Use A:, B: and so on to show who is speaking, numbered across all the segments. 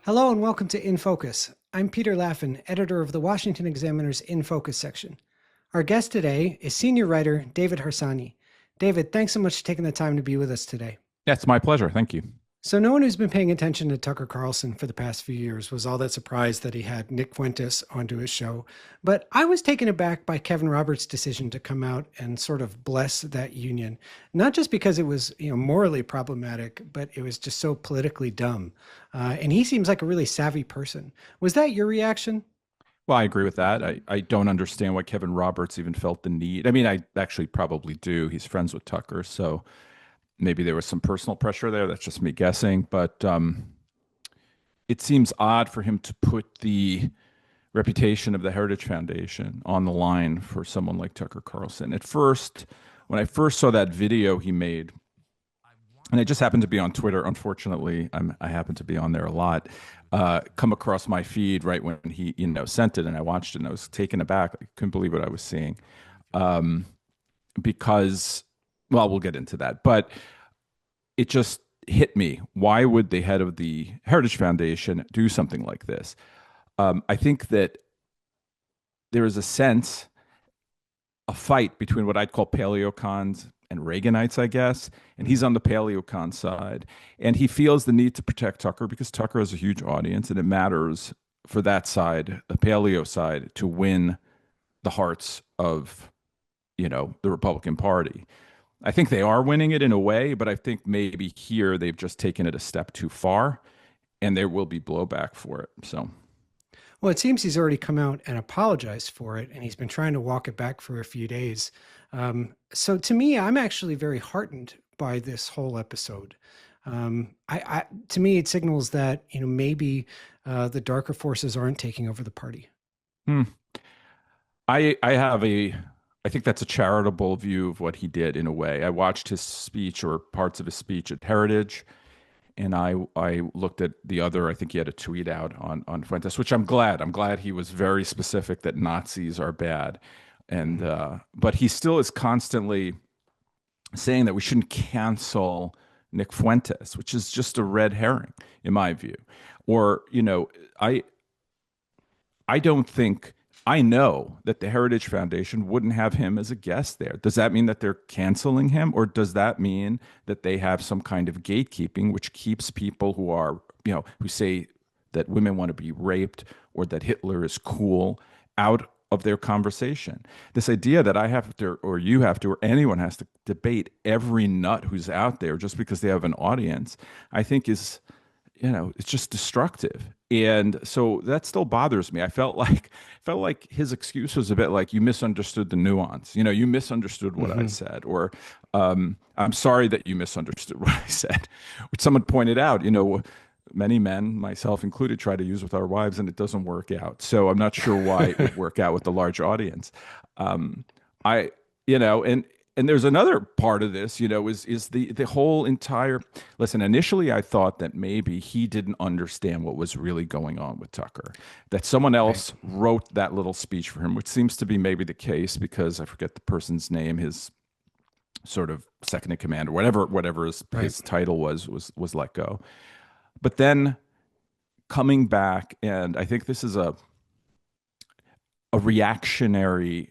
A: Hello and welcome to In Focus. I'm Peter Laffin, editor of the Washington Examiner's In Focus section. Our guest today is senior writer David Harsanyi. David, thanks so much for taking the time to be with us today.
B: Yeah, it's my pleasure. Thank you.
A: So no one who's been paying attention to Tucker Carlson for the past few years was all that surprised that he had Nick Fuentes onto his show. But I was taken aback by Kevin Roberts' decision to come out and sort of bless that union, not just because it was morally problematic, but it was just so politically dumb. And he seems like a really savvy person. Was that your reaction?
B: Well, I agree with that. I don't understand why Kevin Roberts even felt the need. I mean, I actually probably do. He's friends with Tucker, so maybe there was some personal pressure there. That's just me guessing. But it seems odd for him to put the reputation of the Heritage Foundation on the line for someone like Tucker Carlson. At first, when I first saw that video he made, and it just happened to be on Twitter. Unfortunately, I happen to be on there a lot. Come across my feed right when he, sent it, and I watched it, and I was taken aback. I couldn't believe what I was seeing, because, well, we'll get into that. But it just hit me. Why would the head of the Heritage Foundation do something like this? I think that there is a fight between what I'd call paleocons and Reaganites, I guess, and he's on the paleocon side, and he feels the need to protect Tucker because Tucker has a huge audience, and it matters for that side, the paleo side, to win the hearts of, the Republican Party. I think they are winning it in a way, but I think maybe here they've just taken it a step too far, and there will be blowback for it. So.
A: Well, it seems he's already come out and apologized for it, and he's been trying to walk it back for a few days. So to me, I'm actually very heartened by this whole episode. To me, it signals that maybe the darker forces aren't taking over the party.
B: I think that's a charitable view of what he did in a way. I watched his speech or parts of his speech at Heritage, and I looked at the other. I think he had a tweet out on Fuentes, which I'm glad. I'm glad he was very specific that Nazis are bad, and but he still is constantly saying that we shouldn't cancel Nick Fuentes, which is just a red herring in my view. Or I don't think. I know that the Heritage Foundation wouldn't have him as a guest there. Does that mean that they're canceling him, or does that mean that they have some kind of gatekeeping which keeps people who are, who say that women want to be raped or that Hitler is cool out of their conversation? This idea that I have to, or you have to, or anyone has to debate every nut who's out there just because they have an audience, I think is, it's just destructive. And so that still bothers me. I felt like his excuse was a bit like, you misunderstood the nuance. You misunderstood what I said, or I'm sorry that you misunderstood what I said, which someone pointed out. Many men, myself included, try to use with our wives, and it doesn't work out. So I'm not sure why it would work out with the large audience. And there's another part of this, is the whole entire. Listen, initially I thought that maybe he didn't understand what was really going on with Tucker, that someone else wrote that little speech for him, which seems to be maybe the case because I forget the person's name, his sort of second in command or whatever his title was let go. But then coming back, and I think this is a reactionary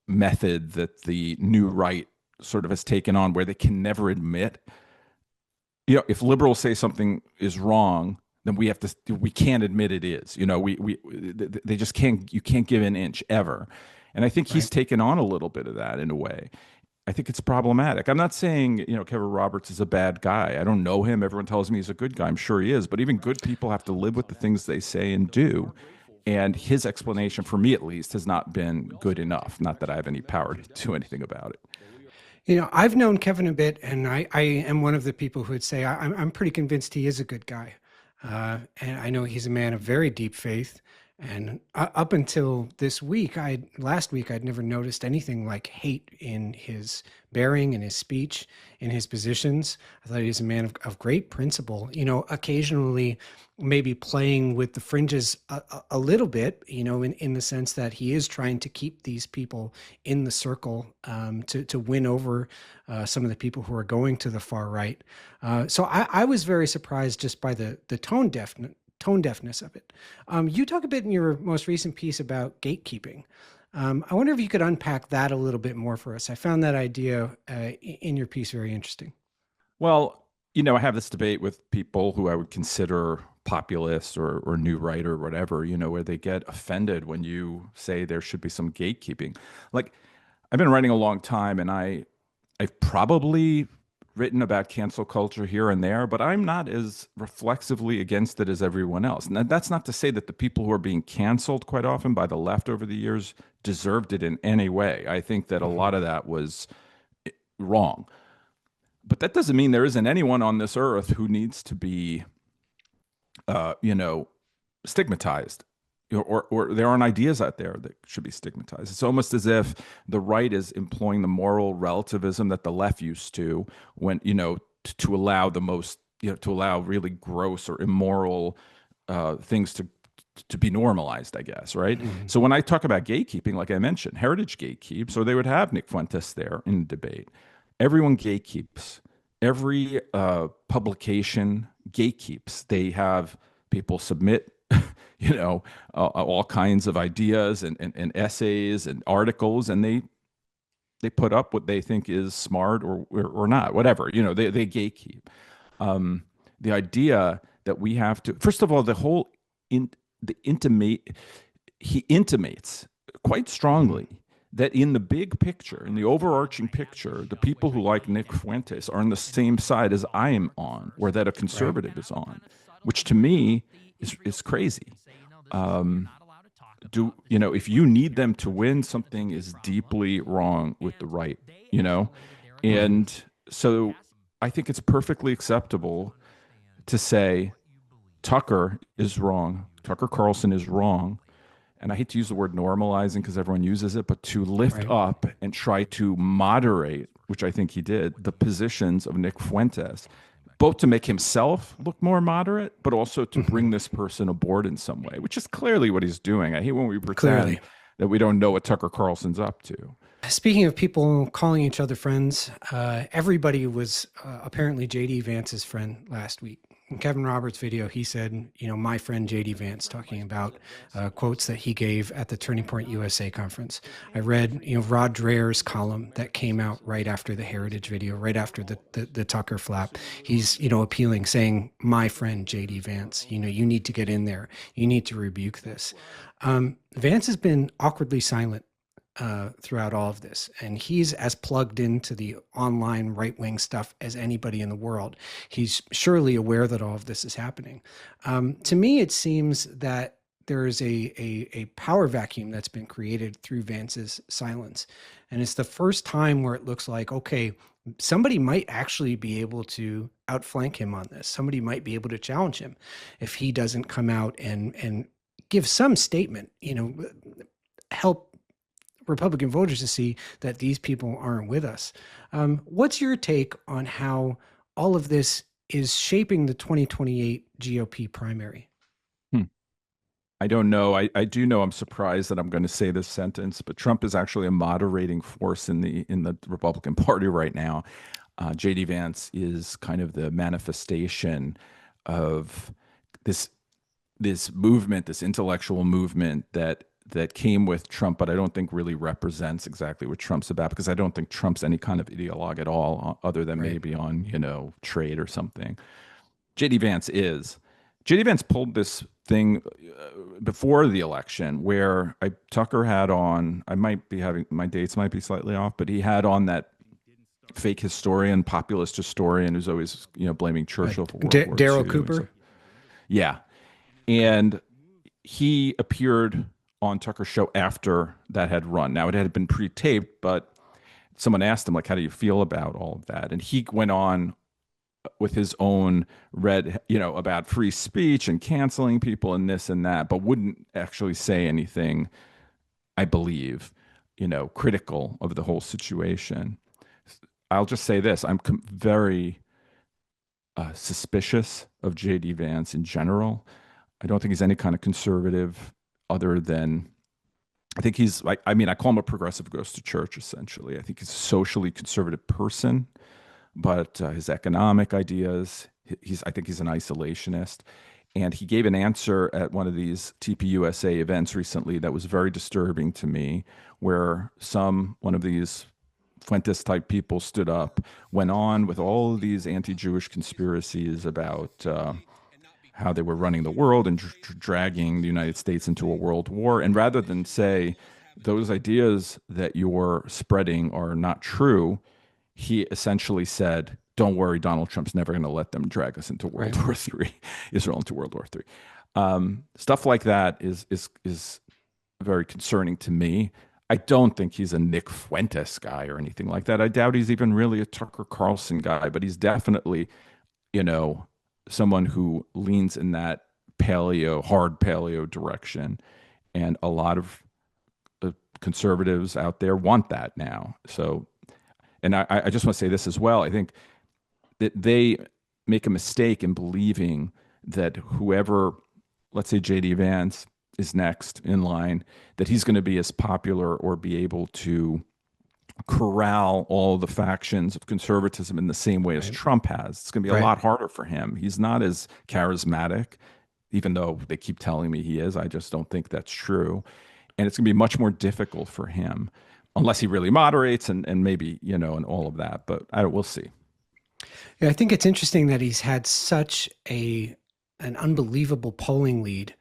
B: method that the new right sort of has taken on, where they can never admit, if liberals say something is wrong, then we can't admit it is. They just can't. You can't give an inch ever. And I think he's taken on a little bit of that in a way. I think it's problematic. I'm not saying Kevin Roberts is a bad guy. I don't know him. Everyone tells me he's a good guy. I'm sure he is. But even good people have to live with the things they say and do. And his explanation, for me at least, has not been good enough. Not that I have any power to do anything about it.
A: I've known Kevin a bit, and I am one of the people who would say I'm pretty convinced he is a good guy. And I know he's a man of very deep faith. And up until last week, I'd never noticed anything like hate in his bearing, in his speech, in his positions. I thought he was a man of great principle, occasionally maybe playing with the fringes a little bit, in the sense that he is trying to keep these people in the circle, to win over some of the people who are going to the far right. So I was very surprised just by the tone tone deafness of it. You talk a bit in your most recent piece about gatekeeping. I wonder if you could unpack that a little bit more for us. I found that idea in your piece very interesting.
B: Well, I have this debate with people who I would consider populist or new right or whatever, where they get offended when you say there should be some gatekeeping. Like, I've been writing a long time, and I've probably written about cancel culture here and there, but I'm not as reflexively against it as everyone else. And that's not to say that the people who are being canceled quite often by the left over the years deserved it in any way. I think that a
A: Mhm.
B: lot of that was wrong. But that doesn't mean there isn't anyone on this earth who needs to be, uh, you know, stigmatized. Or there aren't ideas out there that should be stigmatized. It's almost as if the right is employing the moral relativism that the left used to when, to allow the most, to allow really gross or immoral things to be normalized, I guess, right?
A: Mhm.
B: So when I talk about gatekeeping, like I mentioned, Heritage gatekeeps, or they would have Nick Fuentes there in debate. Everyone gatekeeps. Every publication gatekeeps. They have people submit, all kinds of ideas and essays and articles, and they put up what they think is smart or not, whatever. They gatekeep. Um, the idea that we have to, first of all, in the intimate, he intimates quite
A: Mhm.
B: strongly that in the big picture, in the overarching picture, the people who like Nick Fuentes are on the same side as I am on, or that a
A: Right.
B: conservative is on, which to me is crazy. Um, if you need them to win, something is deeply wrong with the right, you know?
A: Mhm.
B: And so I think it's perfectly acceptable to say Tucker is wrong. Tucker Carlson is wrong. And I hate to use the word normalizing because everyone uses it, but to lift
A: Right.
B: up and try to moderate, which I think he did, the positions of Nick Fuentes, both to make himself look more moderate, but also to bring
A: Mhm.
B: this person aboard in some way, which is clearly what he's doing. I hate when we
A: Clearly.
B: pretend that we don't know what Tucker Carlson's up to.
A: Speaking of people calling each other friends, everybody was apparently JD Vance's friend last week. In Kevin Roberts' video, he said, my friend JD Vance, talking about quotes that he gave at the Turning Point USA conference. I read, Rod Dreher's column that came out right after the Heritage video, right after the Tucker flap. He's, appealing, saying, my friend JD Vance, you need to get in there. You need to rebuke this. Vance has been awkwardly silent throughout all of this. And he's as plugged into the online right wing stuff as anybody in the world. He's surely aware that all of this is happening. To me, it seems that there is a power vacuum that's been created through Vance's silence. And it's the first time where it looks like, okay, somebody might actually be able to outflank him on this. Somebody might be able to challenge him if he doesn't come out and give some statement, help Republican voters to see that these people aren't with us. What's your take on how all of this is shaping the 2028 GOP primary?
B: Hmm. I don't know. I do know I'm surprised that I'm going to say this sentence, but Trump is actually a moderating force in the Republican Party right now. JD Vance is kind of the manifestation of this this movement, this intellectual movement that came with Trump, but I don't think really represents exactly what Trump's about because I don't think Trump's any kind of ideologue at all, other than
A: Right.
B: maybe on trade or something. JD Vance is. JD Vance pulled this thing before the election where Tucker had on. I might be having my dates might be slightly off, but he had on that fake historian, populist historian who's always blaming Churchill for World War
A: Daryl
B: II and
A: Cooper.
B: stuff. Yeah, and he appeared on Tucker's show after that had run. Now it had been pre-taped, but someone asked him like, "How do you feel about all of that?" And he went on with his own about free speech and canceling people and this and that, but wouldn't actually say anything. I believe, critical of the whole situation. I'll just say this: I'm very suspicious of J.D. Vance in general. I don't think he's any kind of conservative other than I think he's like, I mean, I call him a progressive who goes to church, essentially. I think he's a socially conservative person, but his economic ideas, I think he's an isolationist. And he gave an answer at one of these TPUSA events recently that was very disturbing to me, where one of these Fuentes type people stood up, went on with all of these anti Jewish conspiracies about how they were running the world and dragging the United States into a world war. And rather than say, those ideas that you're spreading are not true, he essentially said, don't worry, Donald Trump's never going to let them drag us into World
A: Right.
B: War III, Israel into World War III. Stuff like that is very concerning to me. I don't think he's a Nick Fuentes guy or anything like that. I doubt he's even really a Tucker Carlson guy, but he's definitely, you know, someone who leans in that hard paleo direction. And a lot of conservatives out there want that now. So, and I just want to say this as well. I think that they make a mistake in believing that whoever, let's say JD Vance, is next in line, that he's going to be as popular or be able to corral all the factions of conservatism in the same way as
A: Right.
B: Trump has. It's going to be a
A: Right.
B: lot harder for him. He's not as charismatic, even though they keep telling me he is. I just don't think that's true. And it's going to be much more difficult for him unless he really moderates and maybe, and all of that. But we'll see.
A: Yeah, I think it's interesting that he's had such an unbelievable polling lead,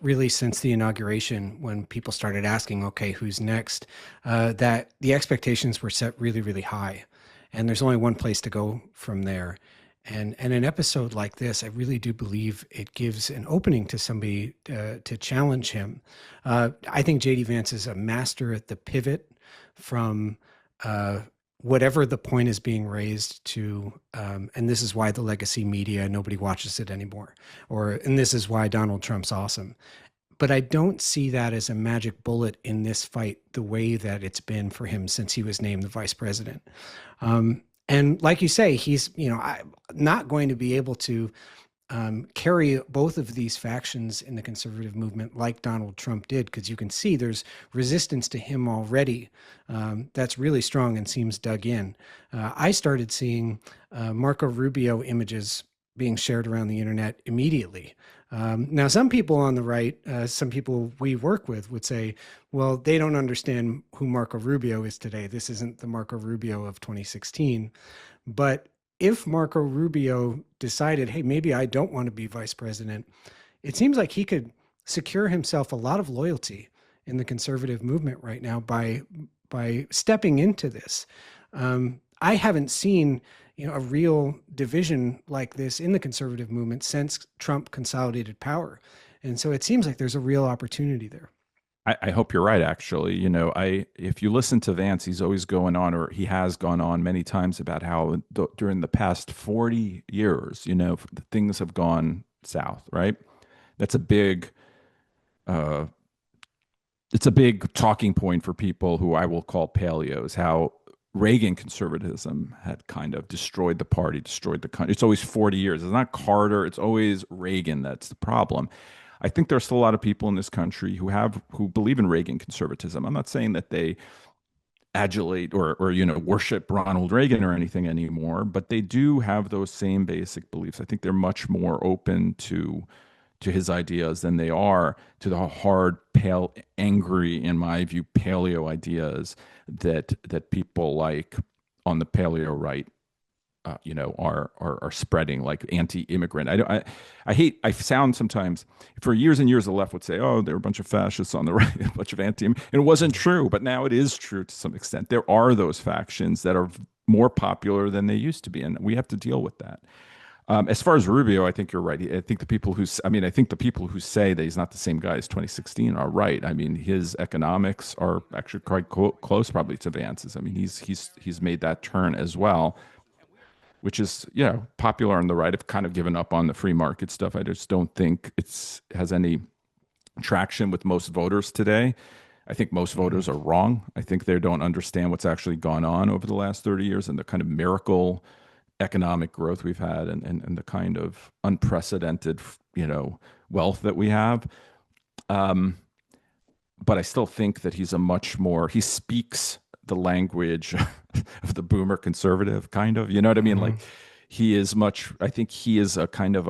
A: really since the inauguration, when people started asking, okay, who's next, that the expectations were set really, really high. And there's only one place to go from there. And an episode like this, I really do believe it gives an opening to somebody to challenge him. I think JD Vance is a master at the pivot from whatever the point is being raised to, and this is why the legacy media, nobody watches it anymore, and this is why Donald Trump's awesome. But I don't see that as a magic bullet in this fight the way that it's been for him since he was named the vice president. And like you say, he's not going to be able to carry both of these factions in the conservative movement like Donald Trump did, because you can see there's resistance to him already that's really strong and seems dug in. I started seeing Marco Rubio images being shared around the internet immediately. Now, some people on the right, some people we work with would say, well, they don't understand who Marco Rubio is today. This isn't the Marco Rubio of 2016. But if Marco Rubio decided, hey, maybe I don't want to be vice president, it seems like he could secure himself a lot of loyalty in the conservative movement right now by stepping into this. I haven't seen a real division like this in the conservative movement since Trump consolidated power. And so it seems like there's a real opportunity there.
B: I hope you're right, actually. If you listen to Vance, he's always going on, or he has gone on many times about how during the past 40 years, things have gone south, right? That's it's a big talking point for people who I will call paleos, how Reagan conservatism had kind of destroyed the party, destroyed the country. It's always 40 years. It's not Carter. It's always Reagan. That's the problem. I think there's still a lot of people in this country who believe in Reagan conservatism. I'm not saying that they adulate or worship Ronald Reagan or anything anymore, but they do have those same basic beliefs. I think they're much more open to his ideas than they are to the hard, pale, angry, in my view, paleo ideas that people like on the paleo right are spreading, like anti-immigrant. I sound sometimes, for years and years the left would say, oh, there are a bunch of fascists on the right, a bunch of and it wasn't true, but now it is true to some extent. There are those factions that are more popular than they used to be, and we have to deal with that. As far as Rubio, I think you're right. I think the people who say that he's not the same guy as 2016 are right. I mean, his economics are actually quite close, probably, to Vance's. I mean, he's made that turn as well, which is popular on the right. Have kind of given up on the free market stuff. I just don't think has any traction with most voters today. I think most voters are wrong. I think they don't understand what's actually gone on over the last 30 years and the kind of miracle economic growth we've had and the kind of unprecedented wealth that we have. But I still think that he speaks the language of the boomer conservative, kind of, you know what I mean? Like, I think he is a kind of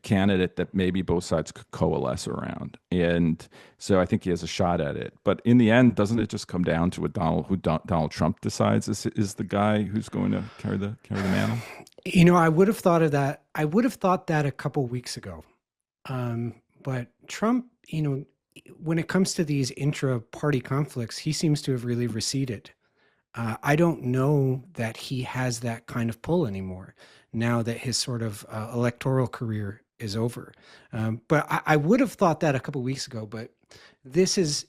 B: candidate that maybe both sides could coalesce around. And so I think he has a shot at it. But in the end, doesn't it just come down to what Donald Trump decides is the guy who's going to carry the mantle?
A: I would have thought of that. I would have thought that a couple weeks ago. But Trump, when it comes to these intra-party conflicts, he seems to have really receded. I don't know that he has that kind of pull anymore now that his sort of electoral career is over. But I would have thought that a couple weeks ago. But this has,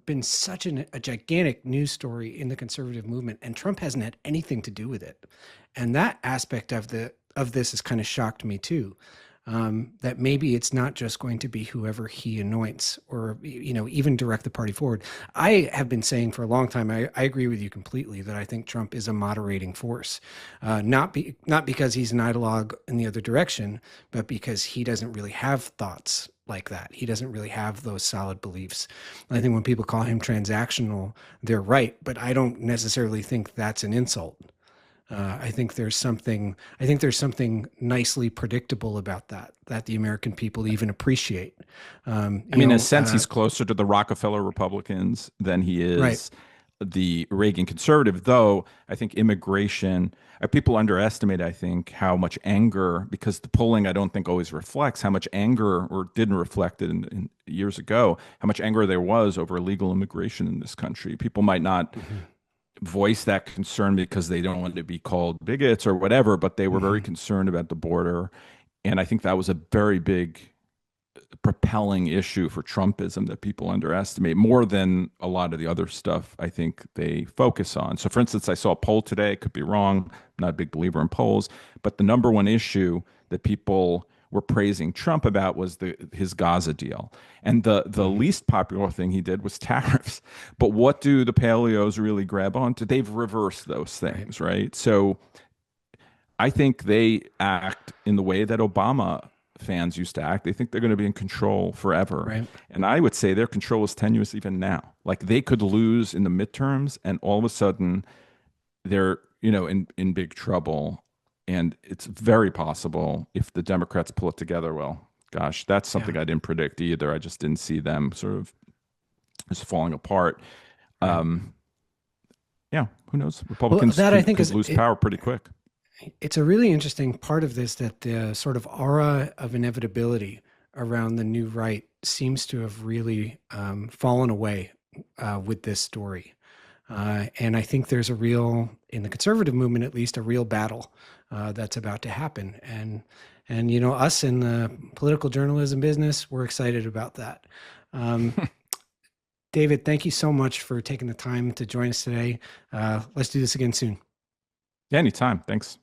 A: been such a gigantic news story in the conservative movement, and Trump hasn't had anything to do with it. And that aspect of this has kind of shocked me too. That maybe it's not just going to be whoever he anoints or, even direct the party forward. I have been saying for a long time, I agree with you completely that I think Trump is a moderating force, not because he's an ideologue in the other direction, but because he doesn't really have thoughts like that. He doesn't really have those solid beliefs. I think when people call him transactional, they're right, but I don't necessarily think that's an insult. I think there's something nicely predictable about that the American people even appreciate.
B: In a sense, he's closer to the Rockefeller Republicans than he is
A: right.
B: the Reagan conservative, though I think immigration, people underestimate, I think, how much anger, because the polling I don't think always reflects how much anger, or didn't reflect it in years ago, how much anger there was over illegal immigration in this country. People might not voice that concern because they don't want to be called bigots or whatever, but they were very concerned about the border. And I think that was a very big propelling issue for Trumpism that people underestimate more than a lot of the other stuff I think they focus on. So, for instance, I saw a poll today, I could be wrong, I'm not a big believer in polls, but the number one issue that people were praising Trump about was his Gaza deal. And the least popular thing he did was tariffs. But what do the paleos really grab onto? They've reversed those things, right? So I think they act in the way that Obama fans used to act. They think they're going to be in control forever.
A: Right.
B: And I would say their control is tenuous even now. Like they could lose in the midterms and all of a sudden they're, in big trouble. And it's very possible if the Democrats pull it together, well, gosh, that's something I didn't predict either. I just didn't see them sort of just falling apart.
A: Right.
B: Yeah, who knows? Republicans
A: I think
B: could lose power pretty quick.
A: It's a really interesting part of this that the sort of aura of inevitability around the new right seems to have really fallen away with this story. And I think there's in the conservative movement, at least, a real battle that's about to happen. And us in the political journalism business, we're excited about that. David, thank you so much for taking the time to join us today. Let's do this again soon.
B: Yeah, anytime. Thanks.